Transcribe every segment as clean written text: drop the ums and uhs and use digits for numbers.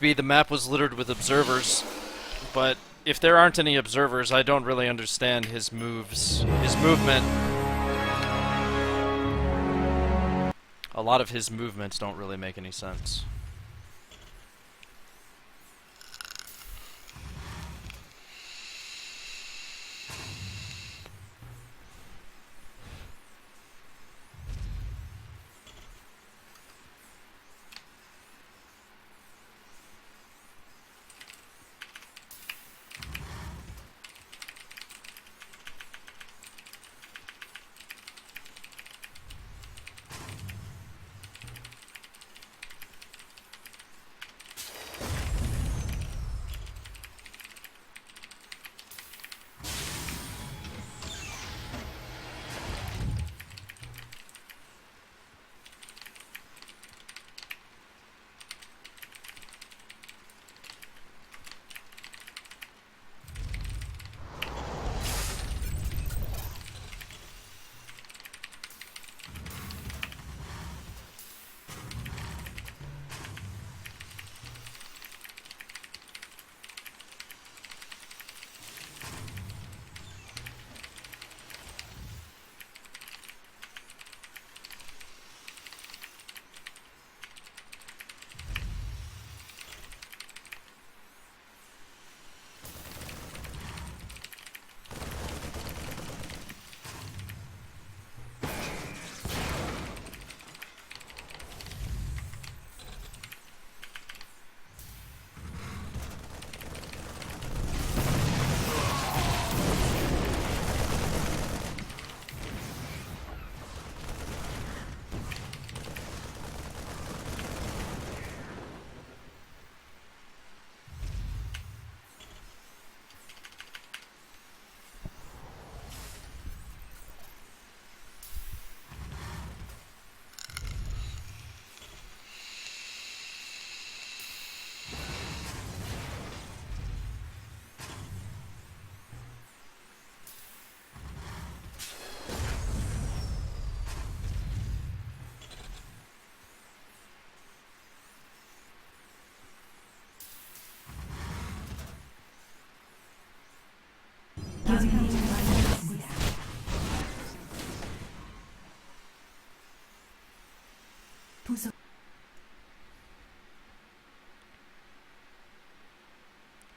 The map was littered with observers, but if there aren't any observers, I don't really understand his moves. His movement. A lot of his movements don't really make any sense.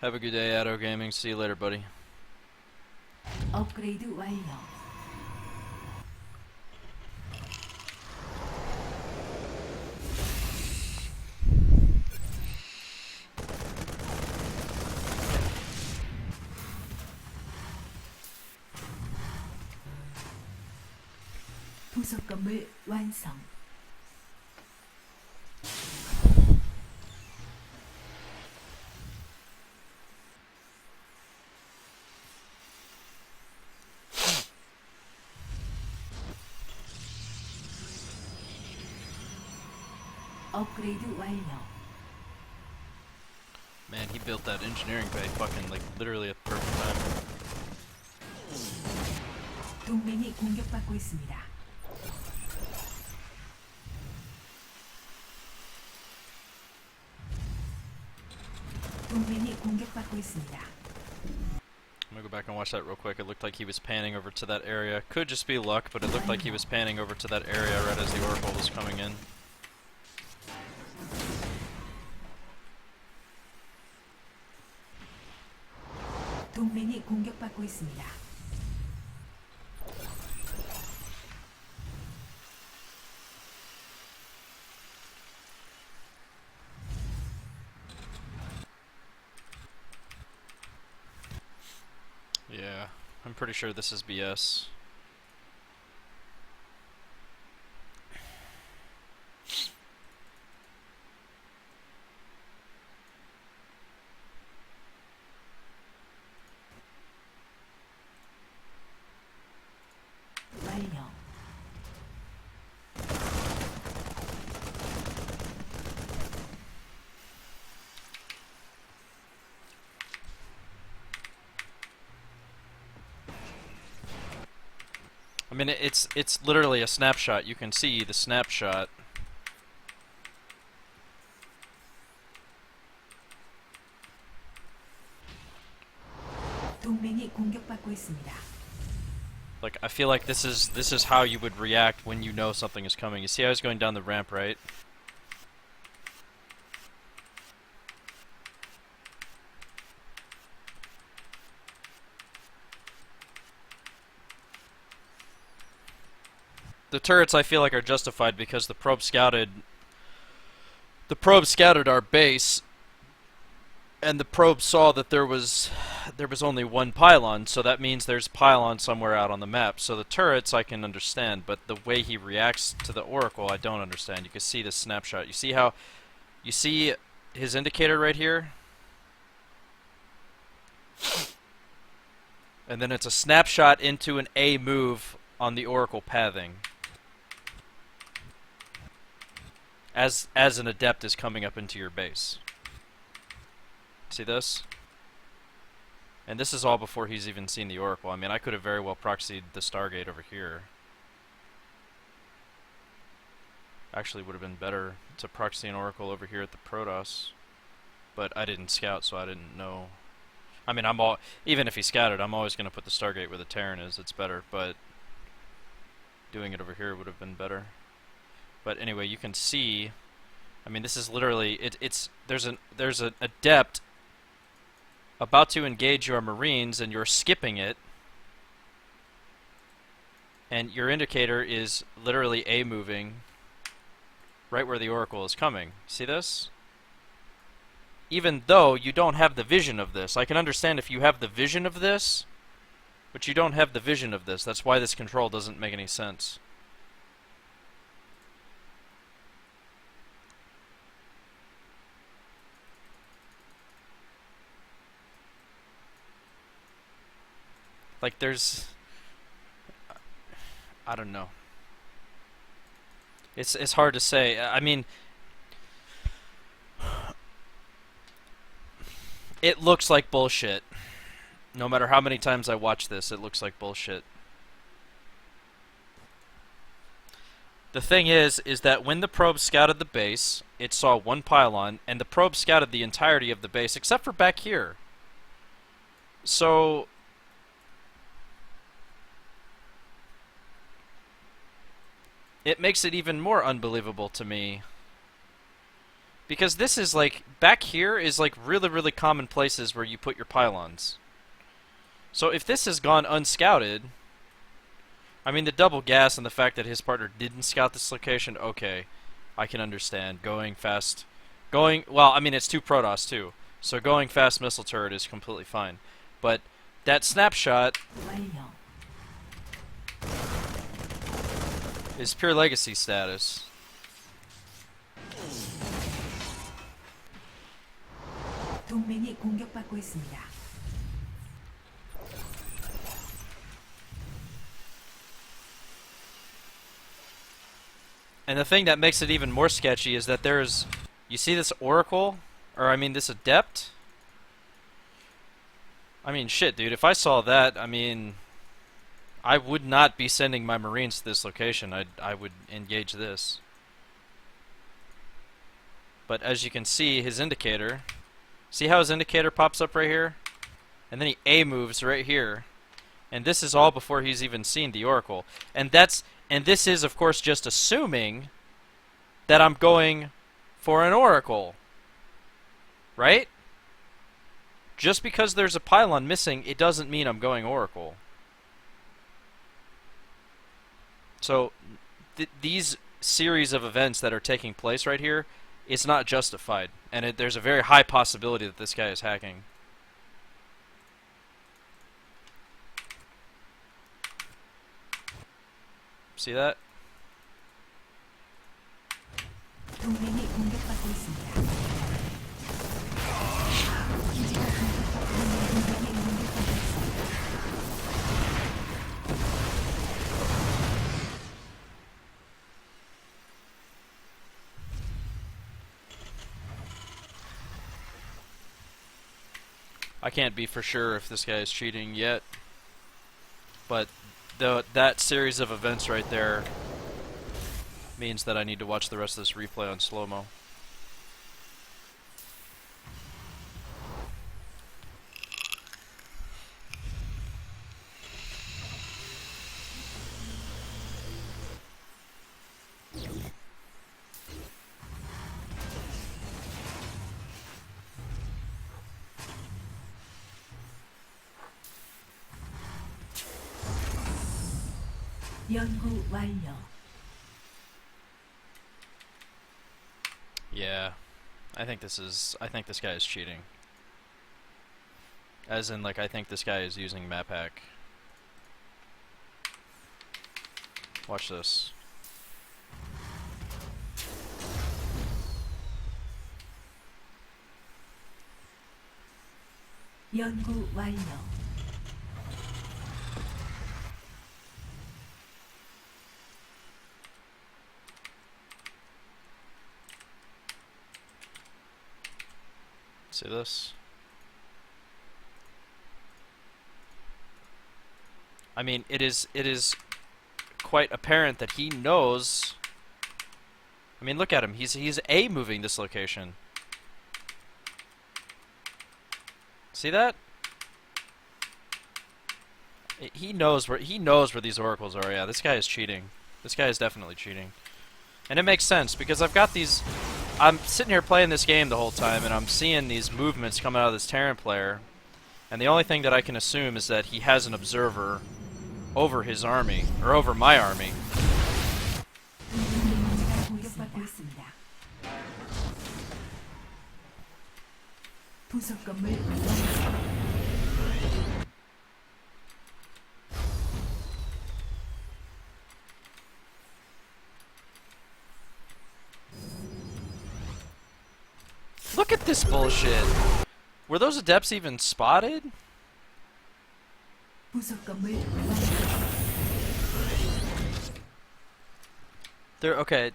Have a good day, Addo Gaming. See you later, buddy. 업그레이드 완료. 부속 건물 완성. 업그레이드 완료. Man, he built that engineering bay fucking like literally at the perfect time. 동맹이 공격받고 있습니다. 동맹이 공격받고 있습니다. I'm gonna go back and watch that real quick. It looked like he was panning over to that area. Could just be luck, but it looked like he was panning over to that area right as the Oracle was coming in. 동맹이 공격받고 있습니다. Yeah, I'm pretty sure this is BS. 완료. I mean, it's literally a snapshot. You can see the snapshot. 동맹이 공격받고 있습니다. Like, I feel like this is how you would react when you know something is coming. You see how he's going down the ramp, right? The turrets, I feel like, are justified because the probe scouted our base, and the probe saw that there was only one pylon, so that means there's pylon somewhere out on the map. So the turrets I can understand, but the way he reacts to the Oracle I don't understand. You can see this snapshot. You see his indicator right here? And then it's a snapshot into an A move on the Oracle pathing. As an adept is coming up into your base. See this? And this is all before he's even seen the Oracle. I mean, I could have very well proxied the Stargate over here. Actually, would have been better to proxy an Oracle over here at the Protoss. But I didn't scout, so I didn't know. I mean, even if he scouted, I'm always going to put the Stargate where the Terran is. It's better, but doing it over here would have been better. But anyway, you can see. I mean, this is literally there's an adept about to engage your Marines, and you're skipping it, and your indicator is literally A moving right where the Oracle is coming. See this? Even though you don't have the vision of this. I can understand if you have the vision of this, but you don't have the vision of this. That's why this control doesn't make any sense. Like, I don't know. It's hard to say. I mean, it looks like bullshit. No matter how many times I watch this, it looks like bullshit. The thing is that when the probe scouted the base, it saw one pylon, and the probe scouted the entirety of the base, except for back here. So it makes it even more unbelievable to me. Because this is like, back here is like really, really common places where you put your pylons. So if this has gone unscouted, I mean, the double gas and the fact that his partner didn't scout this location, okay, I can understand. Going fast, well, I mean, it's 2 Protoss too, so going fast missile turret is completely fine. But that snapshot is pure legacy status. 동맹이 공격받고 있습니다. And the thing that makes it even more sketchy is that there's, you see this Oracle, or I mean this Adept? I mean, shit, dude, if I saw that, I mean, I would not be sending my Marines to this location. I would engage this. But as you can see, his indicator, see how his indicator pops up right here? And then he A moves right here. And this is all before he's even seen the Oracle. And this is, of course, just assuming that I'm going for an Oracle. Right? Just because there's a pylon missing, it doesn't mean I'm going Oracle. So, these series of events that are taking place right here, it's not justified. And there's a very high possibility that this guy is hacking. See that? 동맹이 공격받고 있습니다. 기지가 공격받고 있습니다. I can't be for sure if this guy is cheating yet, but that series of events right there means that I need to watch the rest of this replay on slow-mo. 연구 완료. Yeah, I think this guy is cheating. As in, like, I think this guy is using map hack. Watch this. 연구 완료. See this? I mean, it is quite apparent that he knows. I mean, look at him. He's A moving this location. See that? He knows where these oracles are. Yeah, this guy is cheating. This guy is definitely cheating. And it makes sense because I've got these. I'm sitting here playing this game the whole time, and I'm seeing these movements coming out of this Terran player, and the only thing that I can assume is that he has an observer over his army, or over my army. 동맹 기지가 공격받고 있습니다. 부속 건물 완성. Look at this bullshit. Were those adepts even spotted? 부속 건물 완성. They're okay.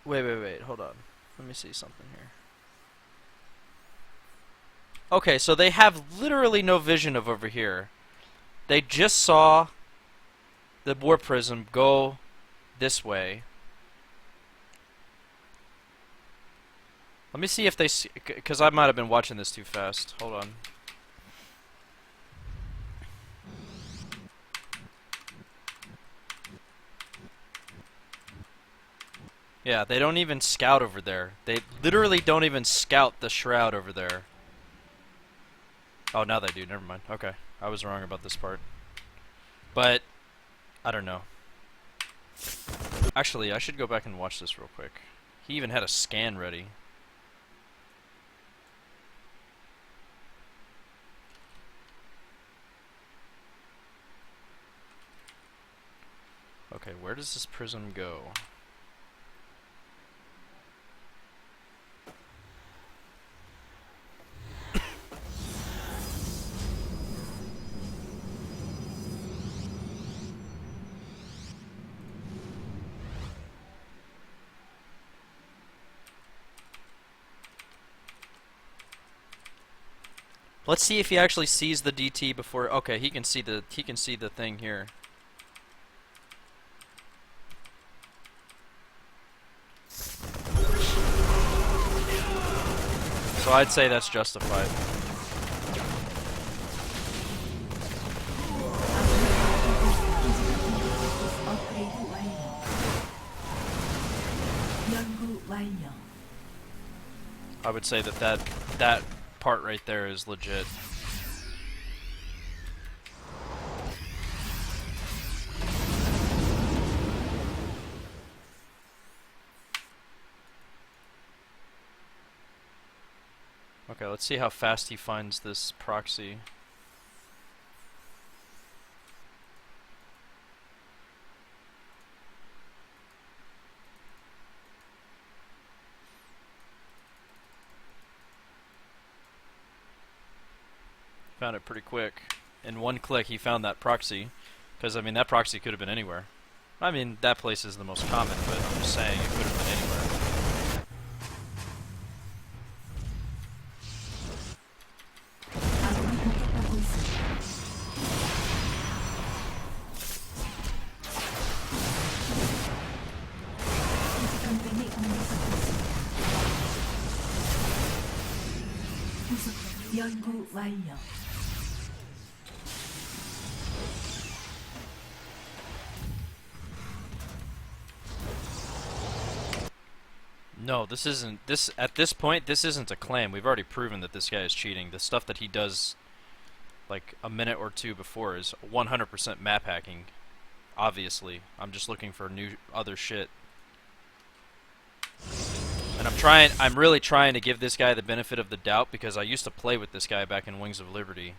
Wait, hold on. Let me see something here. Okay, so they have literally no vision of over here. They just saw the warp prism go this way. Let me see if they see, because I might have been watching this too fast. Hold on. Yeah, they don't even scout over there. They literally don't even scout the shroud over there. Oh, now they do. Never mind. Okay. I was wrong about this part. But, I don't know. Actually, I should go back and watch this real quick. He even had a scan ready. Okay, where does this prism go? Let's see if he actually sees the DT before. Okay, he can see the thing here. So I'd say that's justified. 업그레이드 완료. 연구 완료. I would say that part right there is legit. Okay, let's see how fast he finds this proxy. Found it pretty quick. In one click, he found that proxy. Because, I mean, that proxy could have been anywhere. I mean, that place is the most common, but I'm just saying it could have been anywhere. 아군이 공격받고 있습니다. 동맹이 공격받고 있습니다. 부속 연구 완료. No, this isn't. At this point, this isn't a claim. We've already proven that this guy is cheating. The stuff that he does like a minute or two before is 100% map hacking. Obviously, I'm just looking for new other shit. And I'm really trying to give this guy the benefit of the doubt because I used to play with this guy back in Wings of Liberty.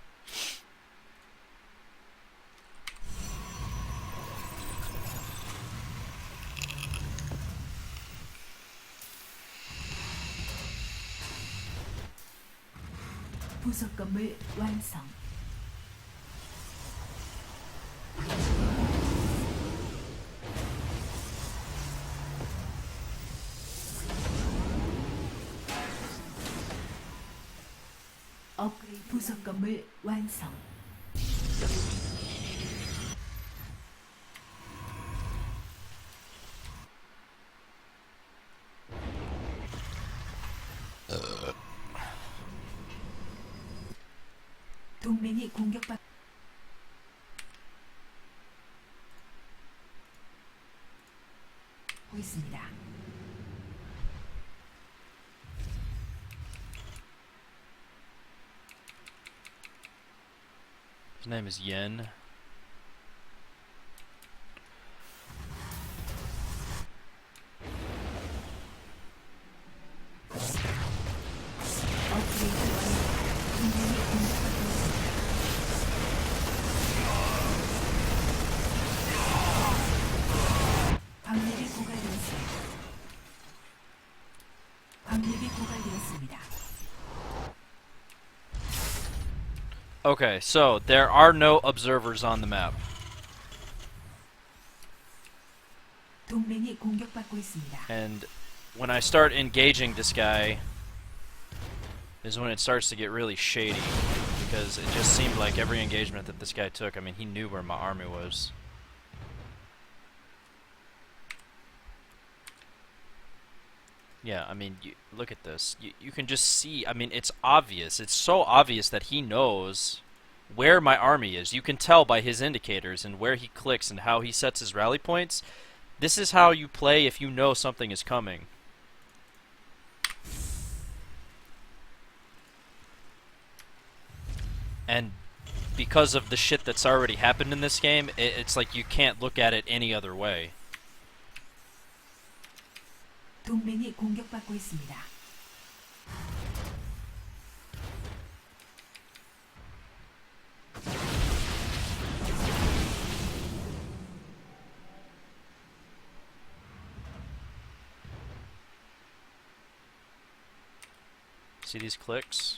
부속 건물 완성. 업그레이드 부속 건물 완성. 동맹이 공격받고 있습니다. His name is YeN. Okay, so there are no observers on the map. 동맹이 공격받고 있습니다. And when I start engaging this guy is when it starts to get really shady, because it just seemed like every engagement that this guy took, I mean, he knew where my army was. Yeah, I mean, look at this. You can just see, I mean, it's obvious. It's so obvious that he knows where my army is. You can tell by his indicators and where he clicks and how he sets his rally points. This is how you play if you know something is coming. And because of the shit that's already happened in this game, it's like you can't look at it any other way. 동맹이 공격받고 있습니다. See these clicks?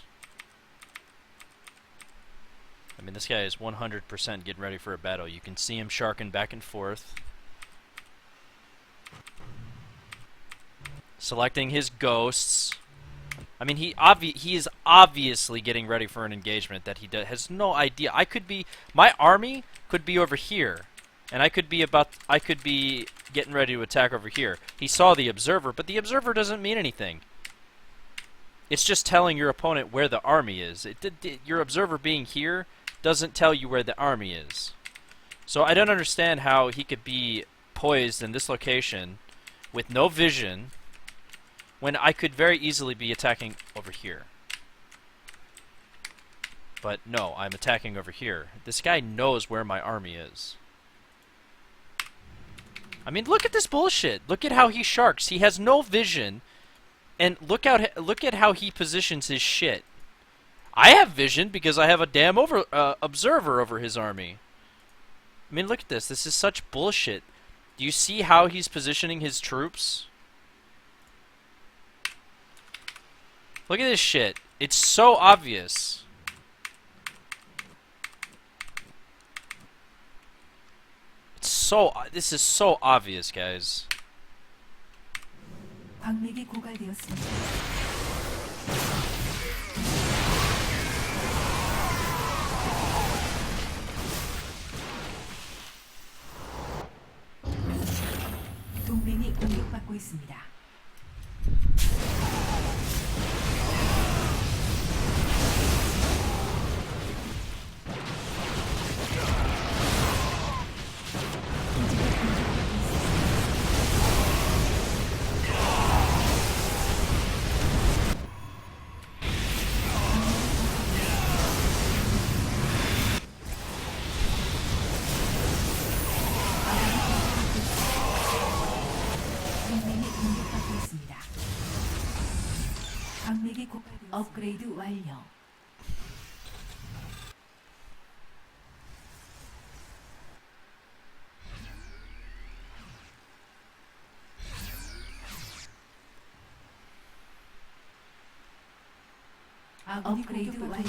I mean, this guy is 100% getting ready for a battle. You can see him sharking back and forth. Selecting his ghosts. I mean, he is obviously getting ready for an engagement that he has no idea. My army could be over here, and I could be getting ready to attack over here. He saw the observer, but the observer doesn't mean anything. It's just telling your opponent where the army is. Your observer being here doesn't tell you where the army is. So I don't understand how he could be poised in this location with no vision when I could very easily be attacking over here. But no, I'm attacking over here. This guy knows where my army is. I mean, look at this bullshit. Look at how he sharks. He has no vision. And look at how he positions his shit. I have vision because I have a damn observer over his army. I mean, look at this. This is such bullshit. Do you see how he's positioning his troops? Look at this shit. It's so obvious. This is so obvious, guys. 광맥이 고갈되었습니다. 동맹이 공격받고 있습니다. 광맥이 고갈되었습니다. 업그레이드 완료. 업그레이드 완료.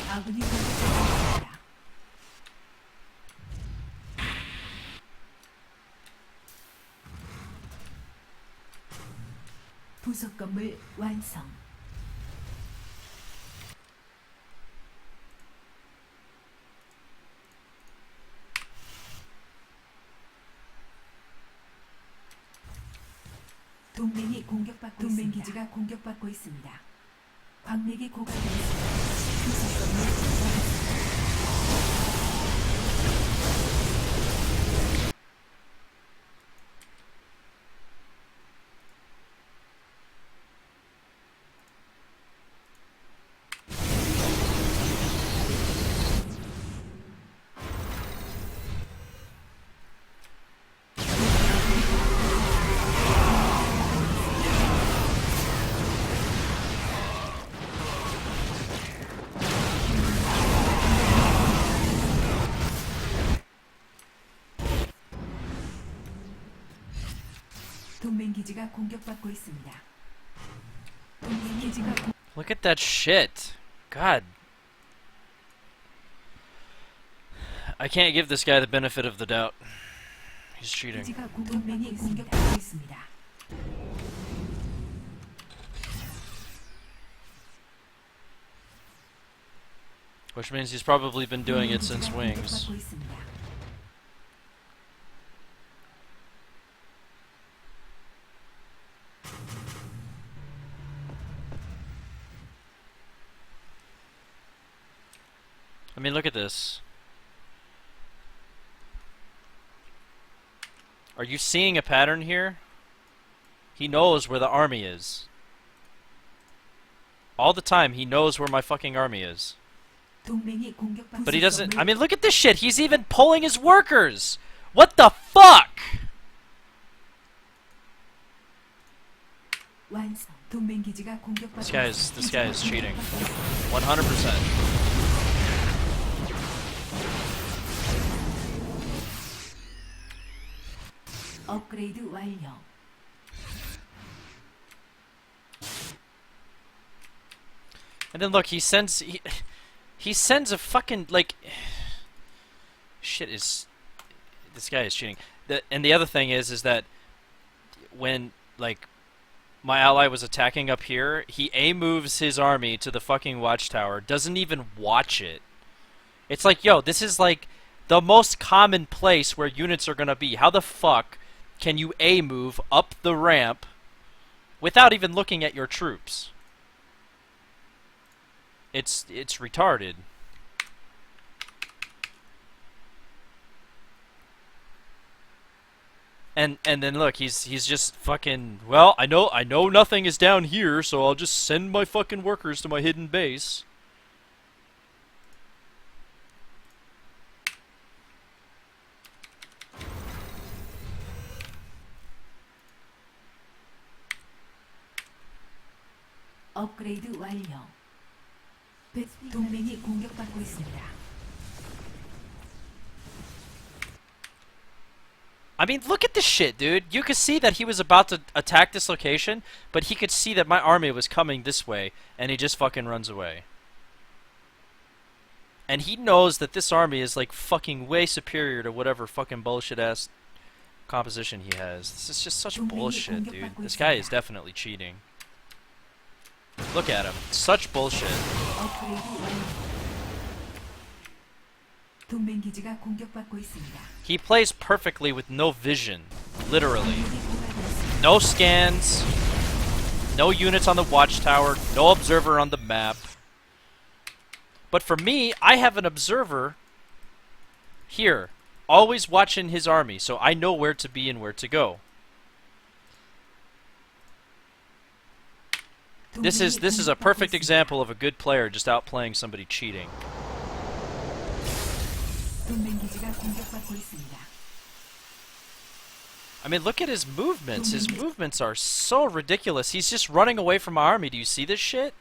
아군이 공격받고 있습니다. 부속 건물 완성. 동맹이 공격받고 동맹 있습니다. 기지가 공격받고 있습니다. 광맥이 고갈되었습니다. 부속 건물 완성. 동맹 기지가 공격받고 있습니다. 동맹 기지가 Look at that shit. God. I can't give this guy the benefit of the doubt. He's cheating. 기지가 동맹이 공격받고 있습니다. Which means he's probably been doing it since 기지가 Wings. 공격받고 있습니다. I mean, look at this. Are you seeing a pattern here? He knows where the army is. All the time, he knows where my fucking army is. 동맹이 공격받고 But he doesn't. I mean, look at this shit. He's even pulling his workers. What the fuck? 완성. 동맹 기지가 공격받고 This guy is cheating. 100%. 업그레이드 완료. And then look, he sends a fucking like shit is this guy is cheating. And the other thing is that when like my ally was attacking up here, he A moves his army to the fucking watchtower, doesn't even watch it. It's like, yo, this is like the most common place where units are gonna be. How the fuck can you A move up the ramp without even looking at your troops? It's retarded. And then look, he's just fucking, well, I know nothing is down here, so I'll just send my fucking workers to my hidden base. 업그레이드 완료. 동맹이 공격받고 있습니다. I mean, look at this shit, dude. You could see that he was about to attack this location, but he could see that my army was coming this way, and he just fucking runs away. And he knows that this army is like fucking way superior to whatever fucking bullshit ass composition he has. This is just such bullshit, dude. This guy is definitely cheating. Look at him. Such bullshit. 동맹 기지가 공격받고 있습니다. He plays perfectly with no vision. Literally. No scans. No units on the watchtower. No observer on the map. But for me, I have an observer here. Always watching his army, so I know where to be and where to go. This is a perfect example of a good player just outplaying somebody cheating. 동맹 기지가 공격받고 있습니다. I mean, look at his movements. His movements are so ridiculous. He's just running away from my army. Do you see this shit?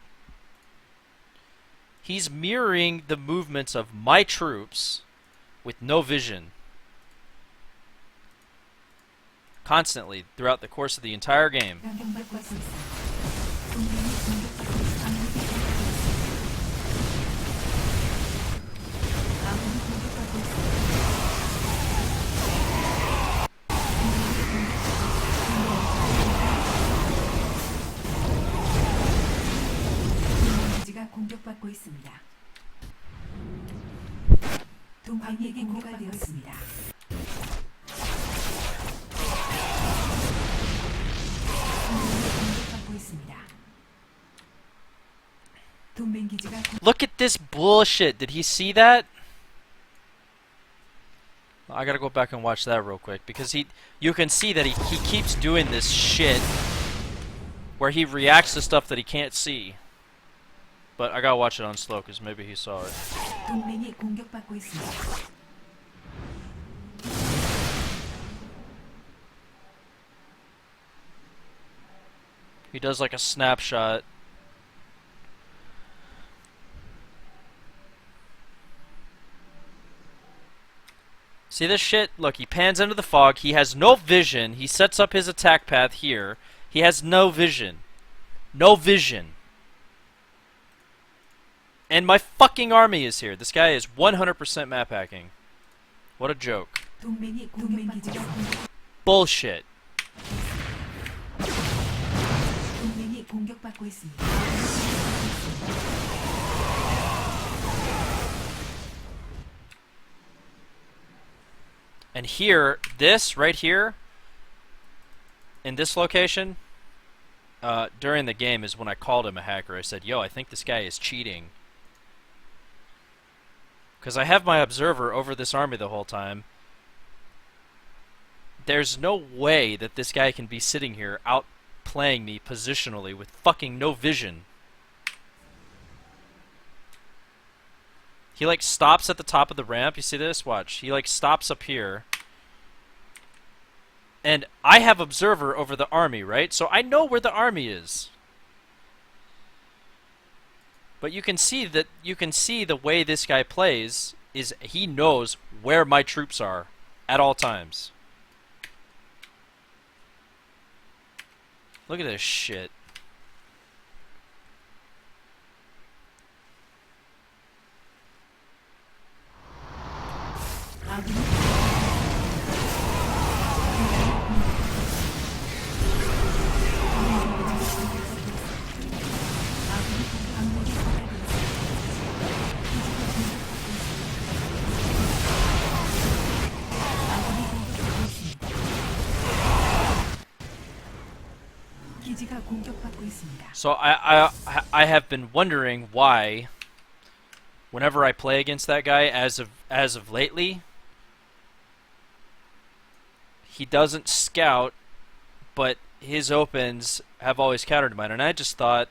He's mirroring the movements of my troops with no vision. Constantly, throughout the course of the entire game. 공격받고 있습니다. 동맹이 공격받고 있습니다. 아군이 공격받고 있습니다. 동맹 기지가 공격받고 있습니다. 동맹에게 고갈되었습니다. 공격받고 있습니다. 동맹 기지가 Look at this bullshit. Did he see that? I gotta go back and watch that real quick because you can see that he keeps doing this shit where he reacts to stuff that he can't see. But I gotta watch it on slow because maybe he saw it. 동맹이 공격받고 있습니다. He does like a snapshot. See this shit? Look, he pans into the fog. He has no vision. He sets up his attack path here. He has no vision. No vision. And my fucking army is here. This guy is 100% map hacking. What a joke. 동맹 기지가 Bullshit. 동맹이 공격받고 있습니다. And here, this right here, in this location, during the game is when I called him a hacker. I said, yo, I think this guy is cheating. Because I have my observer over this army the whole time. There's no way that this guy can be sitting here outplaying me positionally with fucking no vision. He like stops at the top of the ramp. You see this? Watch. He like stops up here. And I have observer over the army, right? So I know where the army is. But you can see the way this guy plays is he knows where my troops are at all times. Look at this shit. 기지가 공격받고 있습니다. So I have been wondering why whenever I play against that guy as of lately, he doesn't scout, but his opens have always countered mine, and I just thought